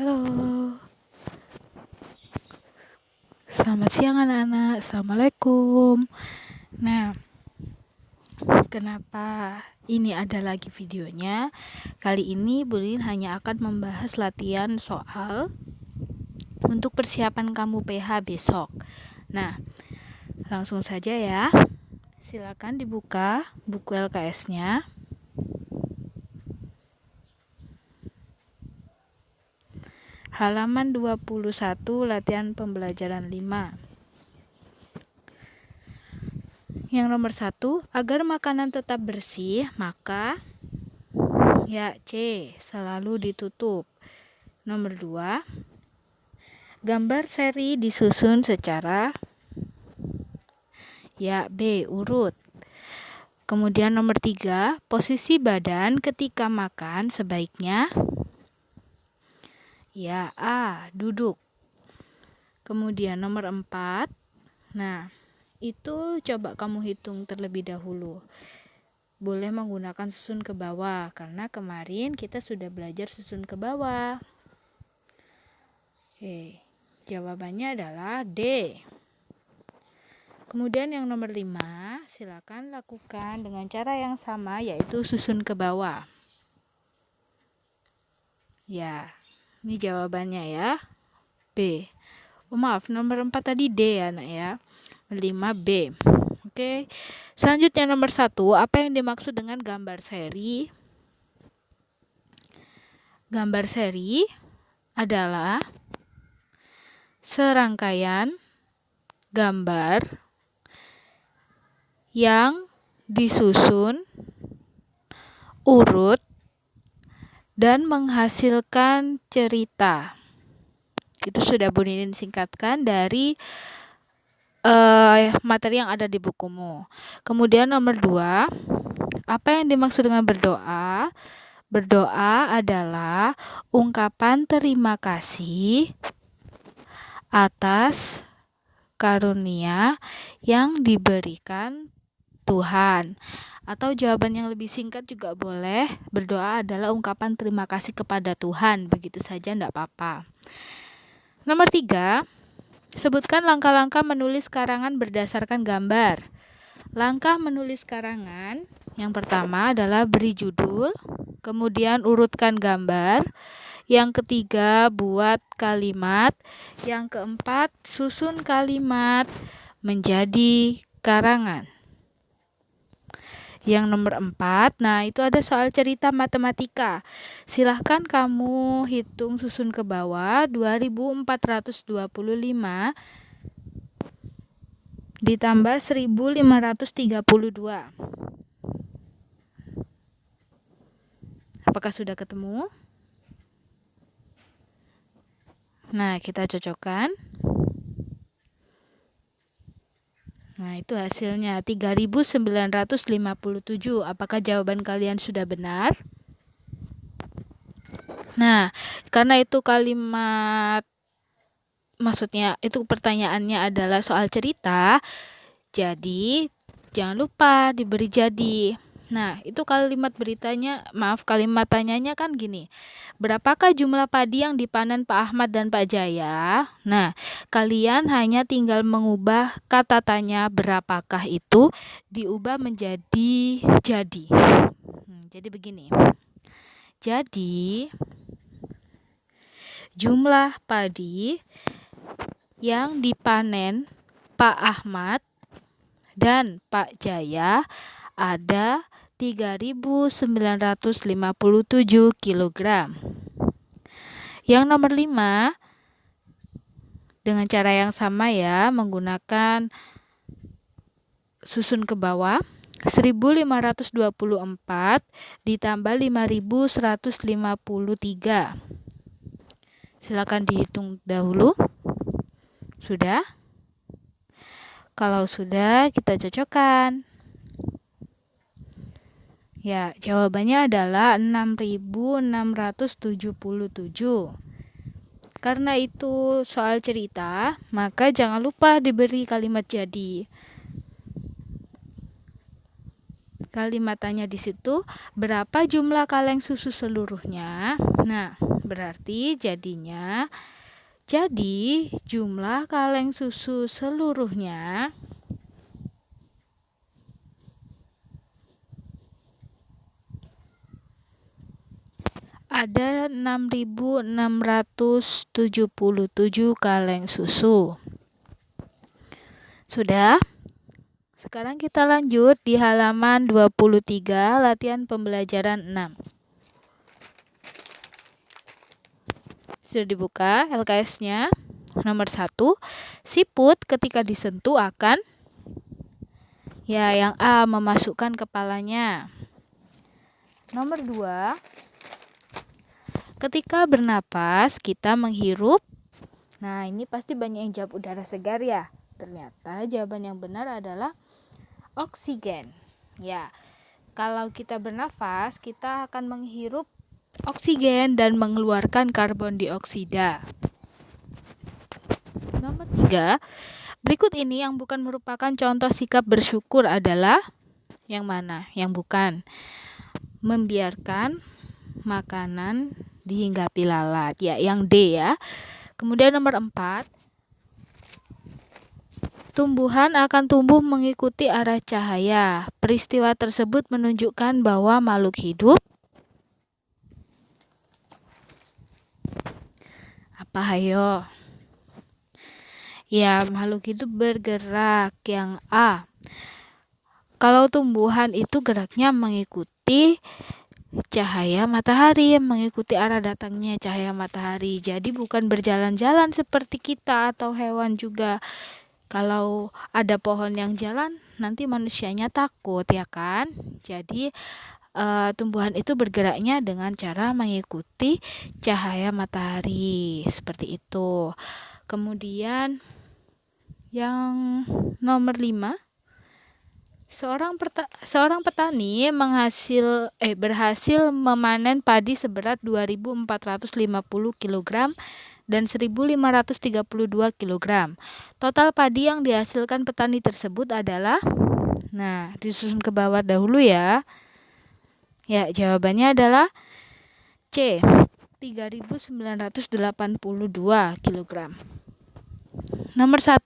Halo, selamat siang anak-anak. Assalamualaikum. Nah, kenapa ini ada lagi videonya? Kali ini Bulin hanya akan membahas latihan soal untuk persiapan kamu PH besok. Nah, langsung saja ya. Silakan dibuka buku LKS-nya. Halaman 21, latihan pembelajaran 5. Yang nomor 1, agar makanan tetap bersih, maka ya C, selalu ditutup. Nomor 2, gambar seri disusun secara ya B, urut. Kemudian nomor 3, posisi badan ketika makan sebaiknya ya A, duduk. Kemudian nomor 4, nah itu coba kamu hitung terlebih dahulu. Boleh menggunakan susun ke bawah, karena kemarin kita sudah belajar susun ke bawah. Oke, jawabannya adalah D. Kemudian yang nomor 5, silakan lakukan dengan cara yang sama, yaitu susun ke bawah. Ya, ini jawabannya ya, B. Oh maaf, nomor 4 tadi D ya nak ya, 5 B. Oke, selanjutnya nomor 1, apa yang dimaksud dengan gambar seri? Gambar seri adalah serangkaian gambar yang disusun urut dan menghasilkan cerita. Itu sudah Bulin singkatkan dari materi yang ada di bukumu. Kemudian nomor 2, apa yang dimaksud dengan berdoa? Berdoa adalah ungkapan terima kasih atas karunia yang diberikan Tuhan. Atau jawaban yang lebih singkat juga boleh, berdoa adalah ungkapan terima kasih kepada Tuhan. Begitu saja, enggak apa-apa. Nomor 3, sebutkan langkah-langkah menulis karangan berdasarkan gambar. Langkah menulis karangan, yang pertama adalah beri judul, kemudian urutkan gambar, yang ketiga buat kalimat, yang keempat susun kalimat menjadi karangan. Yang nomor 4, nah itu ada soal cerita matematika. Silahkan kamu hitung susun ke bawah, 2425 ditambah 1532. Apakah sudah ketemu? Nah, kita cocokkan. Nah, itu hasilnya 3957. Apakah jawaban kalian sudah benar? Nah, karena itu kalimat, maksudnya itu pertanyaannya adalah soal cerita, jadi jangan lupa diberi jadi. Nah, itu kalimat tanyanya kan gini. Berapakah jumlah padi yang dipanen Pak Ahmad dan Pak Jaya? Nah, kalian hanya tinggal mengubah kata tanya berapakah itu diubah menjadi jadi. Jadi begini. Jadi, jumlah padi yang dipanen Pak Ahmad dan Pak Jaya ada 3957 kg. Yang nomor 5, dengan cara yang sama ya, menggunakan susun ke bawah, 1524 ditambah 5153. Silakan dihitung dahulu. Sudah? Kalau sudah, kita cocokkan. Ya, jawabannya adalah 6677. Karena itu soal cerita, maka jangan lupa diberi kalimat jadi. Kalimat tanya di situ, berapa jumlah kaleng susu seluruhnya? Nah, berarti jadi jumlah kaleng susu seluruhnya ada 6.677 kaleng susu. Sudah? Sekarang kita lanjut di halaman 23, latihan pembelajaran 6. Sudah dibuka LKS-nya. Nomor 1, siput ketika disentuh akan yang A, memasukkan kepalanya. Nomor 2, ketika bernapas kita menghirup. Nah, ini pasti banyak yang jawab udara segar ya. Ternyata jawaban yang benar adalah oksigen. Ya, kalau kita bernafas, kita akan menghirup oksigen dan mengeluarkan karbon dioksida. Nomor 3, berikut ini yang bukan merupakan contoh sikap bersyukur adalah yang mana? Yang bukan. Membiarkan makanan dihinggapi lalat. Ya, yang D ya. Kemudian nomor 4, tumbuhan akan tumbuh mengikuti arah cahaya. Peristiwa tersebut menunjukkan bahwa makhluk hidup apa hayo? Ya, makhluk hidup bergerak. Yang A. Kalau tumbuhan itu geraknya mengikuti cahaya matahari, mengikuti arah datangnya cahaya matahari. Jadi bukan berjalan-jalan seperti kita atau hewan juga. Kalau ada pohon yang jalan, nanti manusianya takut ya kan? Jadi tumbuhan itu bergeraknya dengan cara mengikuti cahaya matahari, seperti itu. Kemudian yang nomor 5, seorang petani berhasil memanen padi seberat 2.450 kg dan 1.532 kg. Total padi yang dihasilkan petani tersebut adalah, nah, disusun ke bawah dahulu ya. Ya, jawabannya adalah C, 3.982 kg. Nomor 1,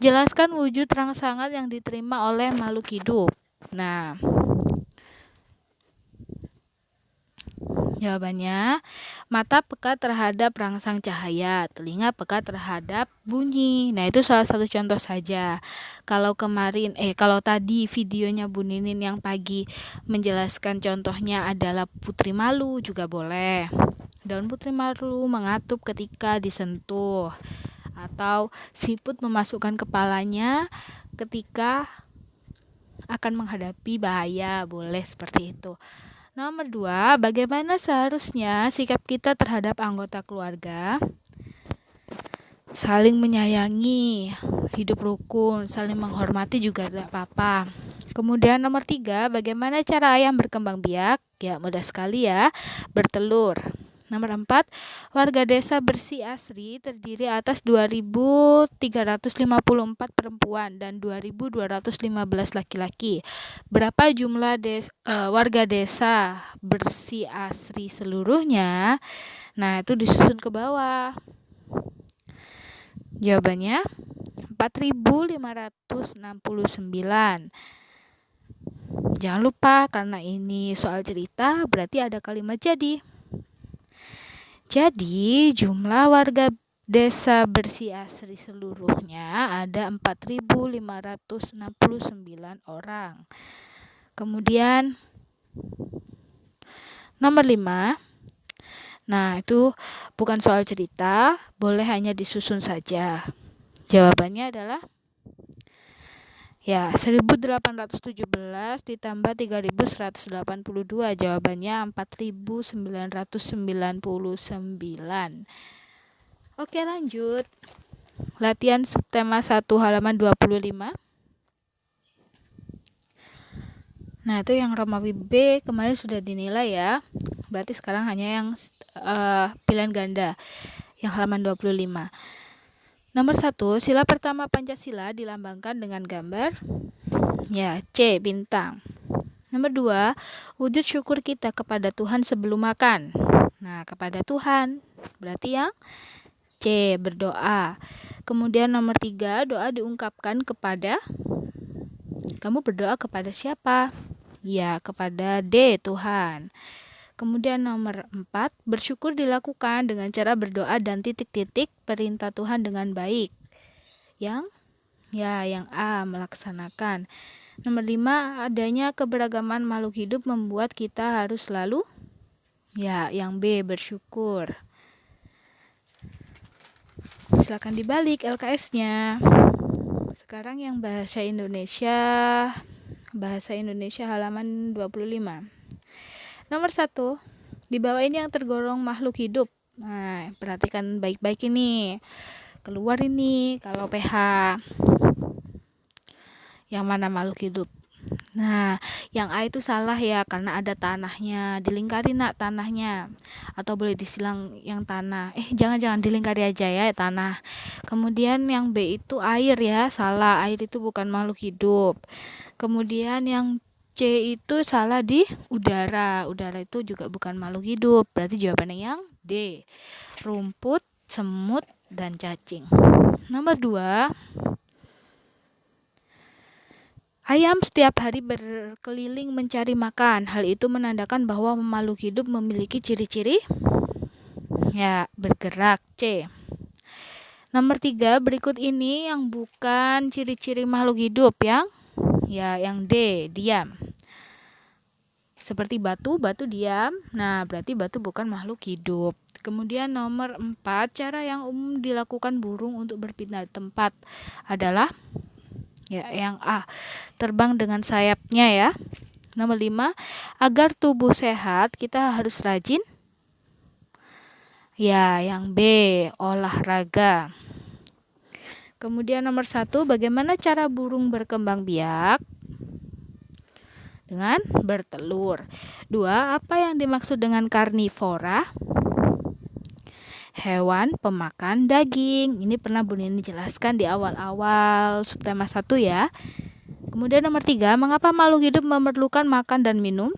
jelaskan wujud rangsangan yang diterima oleh makhluk hidup. Nah, jawabannya, mata peka terhadap rangsang cahaya, telinga peka terhadap bunyi. Nah, itu salah satu contoh saja. Kalau tadi videonya Bu Ninin yang pagi menjelaskan contohnya adalah putri malu juga boleh. Daun putri malu mengatup ketika disentuh. Atau siput memasukkan kepalanya ketika akan menghadapi bahaya, boleh seperti itu. Nomor 2, bagaimana seharusnya sikap kita terhadap anggota keluarga? Saling menyayangi, hidup rukun, saling menghormati juga tidak apa-apa. Kemudian nomor 3, bagaimana cara ayam berkembang biak? Ya, mudah sekali ya, bertelur. Nomor 4, warga desa Bersih Asri terdiri atas 2.354 perempuan dan 2.215 laki-laki. Berapa jumlah warga desa Bersih Asri seluruhnya? Nah, itu disusun ke bawah. Jawabannya 4.569. Jangan lupa, karena ini soal cerita, berarti ada kalimat jadi. Jadi, jumlah warga desa Bersih Asri seluruhnya ada 4.569 orang. Kemudian, nomor 5. Nah, itu bukan soal cerita, boleh hanya disusun saja. Jawabannya adalah 1.817 ditambah 3.182, jawabannya 4.999. Oke, lanjut. Latihan subtema 1 halaman 25. Nah, itu yang Romawi B kemarin sudah dinilai ya. Berarti sekarang hanya yang pilihan ganda, yang halaman 25. Nomor 1, sila pertama Pancasila dilambangkan dengan gambar C, bintang. Nomor 2, wujud syukur kita kepada Tuhan sebelum makan. Nah, kepada Tuhan berarti yang C, berdoa. Kemudian nomor 3, doa diungkapkan kepada, kamu berdoa kepada siapa? Ya, kepada D, Tuhan. Kemudian nomor 4, bersyukur dilakukan dengan cara berdoa dan titik-titik perintah Tuhan dengan baik. Yang A, melaksanakan. Nomor 5, adanya keberagaman makhluk hidup membuat kita harus selalu, yang B, bersyukur. Silakan dibalik LKS-nya. Sekarang yang bahasa Indonesia halaman 25. Nomor 1, di bawah ini yang tergolong makhluk hidup. Nah, perhatikan baik-baik ini. Keluar ini kalau PH. Yang mana makhluk hidup? Nah, yang A itu salah ya, karena ada tanahnya. Dilingkari tanahnya. Atau boleh disilang yang tanah. Jangan dilingkari aja ya tanah. Kemudian yang B itu air ya, salah. Air itu bukan makhluk hidup. Kemudian yang C itu salah di udara. Udara itu juga bukan makhluk hidup. Berarti jawabannya yang D. Rumput, semut, dan cacing. Nomor 2, ayam setiap hari berkeliling mencari makan. Hal itu menandakan bahwa makhluk hidup memiliki ciri-ciri bergerak. C. Nomor 3, berikut ini yang bukan ciri-ciri makhluk hidup. Yang D, diam. Seperti batu diam. Nah, berarti batu bukan makhluk hidup. Kemudian nomor 4, cara yang umum dilakukan burung untuk berpindah tempat adalah yang A, terbang dengan sayapnya ya. Nomor 5, agar tubuh sehat kita harus rajin. Yang B, olahraga. Kemudian nomor 1, bagaimana cara burung berkembang biak? Dengan bertelur. 2, apa yang dimaksud dengan karnivora? Hewan pemakan daging. Ini pernah Bu Nini jelaskan di awal-awal subtema 1 ya. Kemudian nomor 3, mengapa makhluk hidup memerlukan makan dan minum?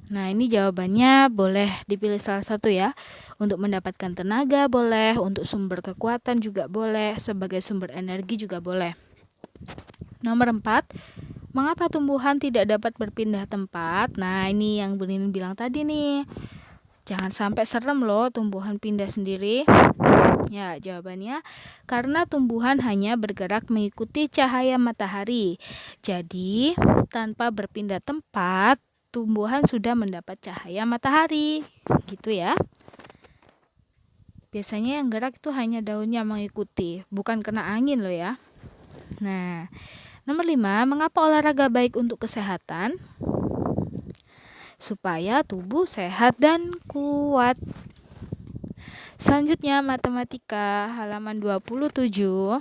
Nah, ini jawabannya boleh dipilih salah satu ya. Untuk mendapatkan tenaga boleh, untuk sumber kekuatan juga boleh, sebagai sumber energi juga boleh. Nomor 4, mengapa tumbuhan tidak dapat berpindah tempat? Nah, ini yang Bu Nini bilang tadi nih. Jangan sampai serem loh tumbuhan pindah sendiri. Ya, jawabannya karena tumbuhan hanya bergerak mengikuti cahaya matahari. Jadi, tanpa berpindah tempat, tumbuhan sudah mendapat cahaya matahari. Gitu ya. Biasanya yang gerak itu hanya daunnya mengikuti, bukan kena angin loh ya. Nah, nomor 5, mengapa olahraga baik untuk kesehatan? Supaya tubuh sehat dan kuat. Selanjutnya matematika halaman 27.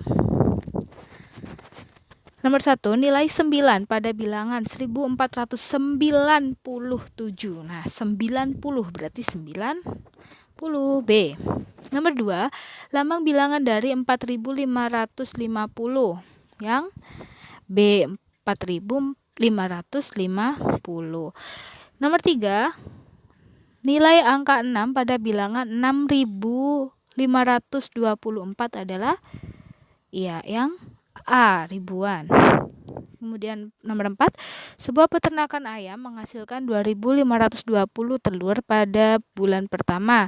Nomor 1, nilai 9 pada bilangan 1497. Nah, 90 berarti 90 B. Nomor 2, lambang bilangan dari 4550. Yang B, 4550. Nomor 3, nilai angka 6 pada bilangan 6524 adalah yang A, ribuan. Kemudian nomor 4, sebuah peternakan ayam menghasilkan 2520 telur pada bulan pertama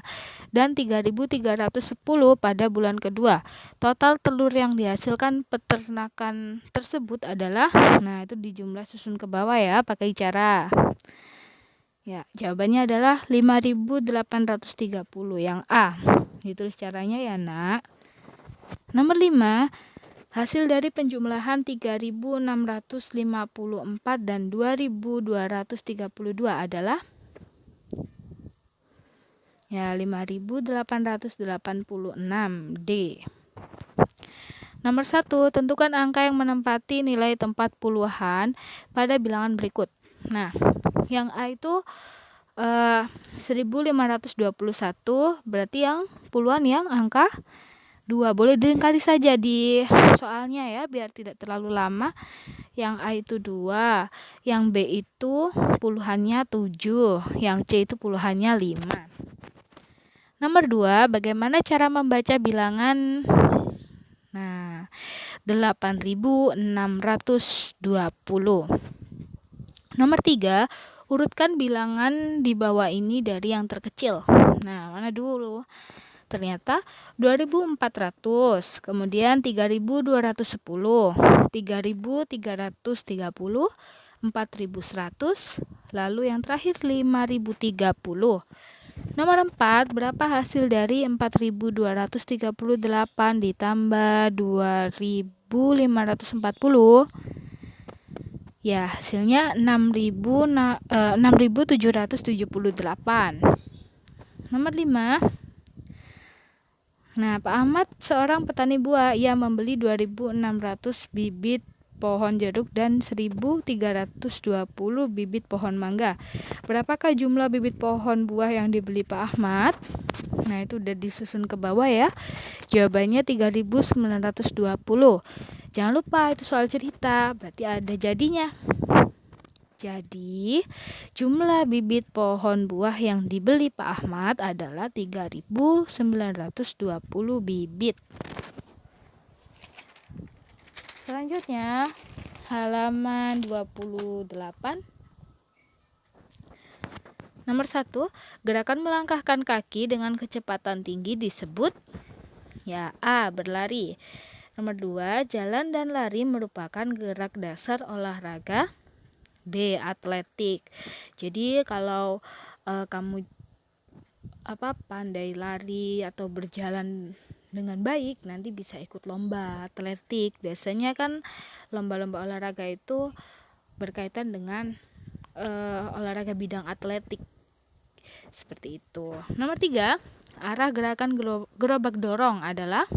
dan 3310 pada bulan kedua. Total telur yang dihasilkan peternakan tersebut adalah, nah itu dijumlah susun ke bawah ya pakai cara. Ya, jawabannya adalah 5830 yang A. Ditulis caranya ya, Nak. Nomor 5, hasil dari penjumlahan 3654 dan 2232 adalah 5886 D. Nomor 1, tentukan angka yang menempati nilai tempat puluhan pada bilangan berikut. Nah, yang A itu 1521, berarti yang puluhan yang angka 2. Boleh dilingkari saja di soalnya ya, biar tidak terlalu lama. Yang A itu 2, yang B itu puluhannya 7, yang C itu puluhannya 5. Nomor 2, bagaimana cara membaca bilangan? Nah, 8.620. Nomor 3, urutkan bilangan di bawah ini dari yang terkecil. Nah, mana dulu? Ternyata 2.400, kemudian 3.210, 3.330, 4.100, lalu yang terakhir 5.030. Nomor 4, berapa hasil dari 4.238 ditambah 2.540? Ya, hasilnya 6.778. Nomor 5. Nah, Pak Ahmad seorang petani buah. Ia membeli 2.600 bibit pohon jeruk dan 1.320 bibit pohon mangga. Berapakah jumlah bibit pohon buah yang dibeli Pak Ahmad? Nah, itu udah disusun ke bawah ya. Jawabannya 3.920. Jangan lupa itu soal cerita, berarti ada jadinya. Jadi, jumlah bibit pohon buah yang dibeli Pak Ahmad adalah 3.920 bibit. Selanjutnya, halaman 28. Nomor 1, gerakan melangkahkan kaki dengan kecepatan tinggi disebut ya A. Berlari. Nomor 2, jalan dan lari merupakan gerak dasar olahraga. B. Atletik. Jadi kalau kamu pandai lari atau berjalan dengan baik, nanti bisa ikut lomba atletik. Biasanya kan lomba-lomba olahraga itu berkaitan dengan olahraga bidang atletik. Seperti itu. Nomor 3, arah gerakan gerobak dorong adalah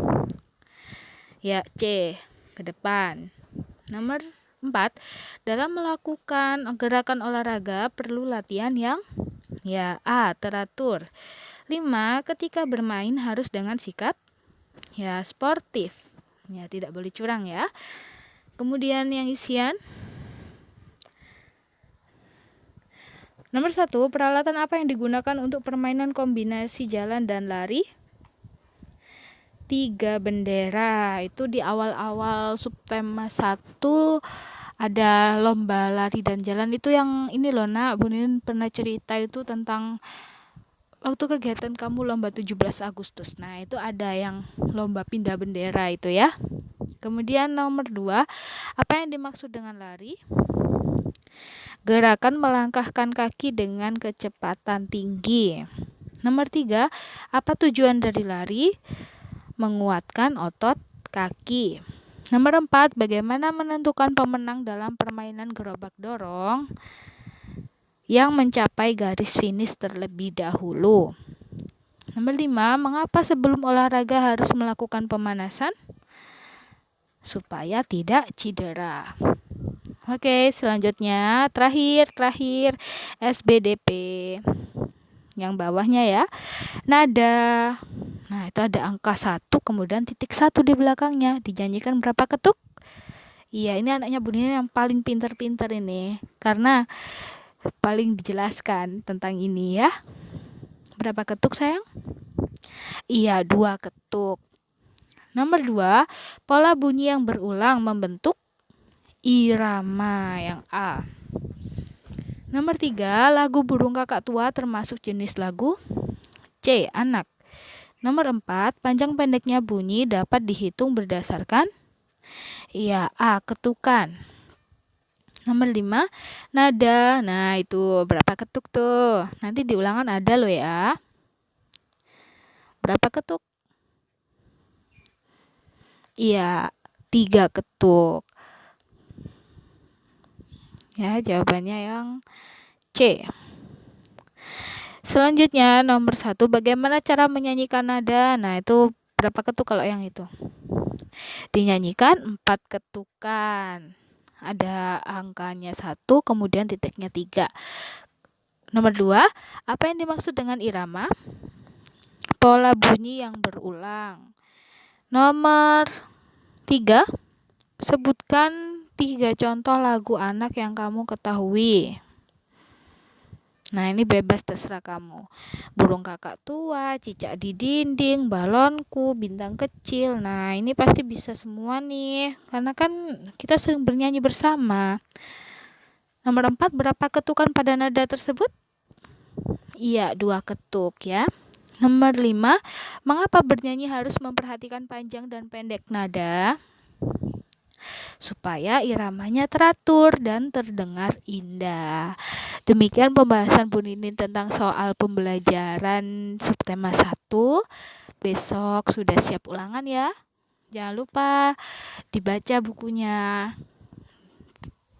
ya C. Ke depan. Nomor 4, dalam melakukan gerakan olahraga perlu latihan yang ya A. Teratur. 5, ketika bermain harus dengan sikap ya sportif. Ya, tidak boleh curang ya. Kemudian yang isian. Nomor 1, peralatan apa yang digunakan untuk permainan kombinasi jalan dan lari? 3 bendera. Itu di awal-awal subtema 1 ada lomba lari dan jalan. Itu yang ini loh nak, Bu Nin pernah cerita itu tentang waktu kegiatan kamu lomba 17 Agustus. Nah, itu ada yang lomba pindah bendera itu ya. Kemudian nomor 2, apa yang dimaksud dengan lari? Gerakan melangkahkan kaki dengan kecepatan tinggi. Nomor 3, apa tujuan dari lari? Menguatkan otot kaki. Nomor 4, bagaimana menentukan pemenang dalam permainan gerobak dorong? Yang mencapai garis finish terlebih dahulu. Nomor 5, mengapa sebelum olahraga harus melakukan pemanasan? Supaya tidak cedera. Oke, selanjutnya terakhir SBDP. Yang bawahnya ya. Nada. Nah, itu ada angka 1 kemudian titik 1 di belakangnya. Dinyanyikan berapa ketuk? Iya, ini anaknya Bu Nina yang paling pintar-pintar ini. Karena paling dijelaskan tentang ini ya. Berapa ketuk sayang? Iya, 2 ketuk. Nomor 2, pola bunyi yang berulang membentuk irama yang A. Nomor 3, lagu burung kakak tua termasuk jenis lagu C. Anak. Nomor 4, panjang pendeknya bunyi dapat dihitung berdasarkan iya A. Ketukan. Nomor 5, nada. Nah, itu berapa ketuk tuh? Nanti di ulangan ada loh ya. Berapa ketuk? Iya, 3 ketuk. Ya, jawabannya yang C. Selanjutnya nomor 1, bagaimana cara menyanyikan nada? Nah, itu berapa ketuk kalau yang itu? Dinyanyikan 4 ketukan. Ada angkanya 1, kemudian titiknya 3. Nomor 2, apa yang dimaksud dengan irama? Pola bunyi yang berulang. Nomor 3, sebutkan 3 contoh lagu anak yang kamu ketahui. Nah, ini bebas terserah kamu. Burung kakak tua, cicak di dinding, balonku, bintang kecil. Nah, ini pasti bisa semua nih. Karena kan kita sering bernyanyi bersama. Nomor 4, berapa ketukan pada nada tersebut? Iya, 2 ketuk ya. Nomor 5, mengapa bernyanyi harus memperhatikan panjang dan pendek nada? Supaya iramanya teratur dan terdengar indah. Demikian pembahasan Bu Ninin tentang soal pembelajaran subtema 1. Besok sudah siap ulangan ya. Jangan lupa dibaca bukunya.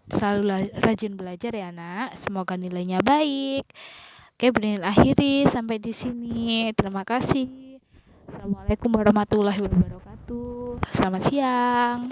Selalu rajin belajar ya, Nak. Semoga nilainya baik. Oke, Bu Ninin akhiri sampai di sini. Terima kasih. Assalamualaikum warahmatullahi wabarakatuh. Selamat siang.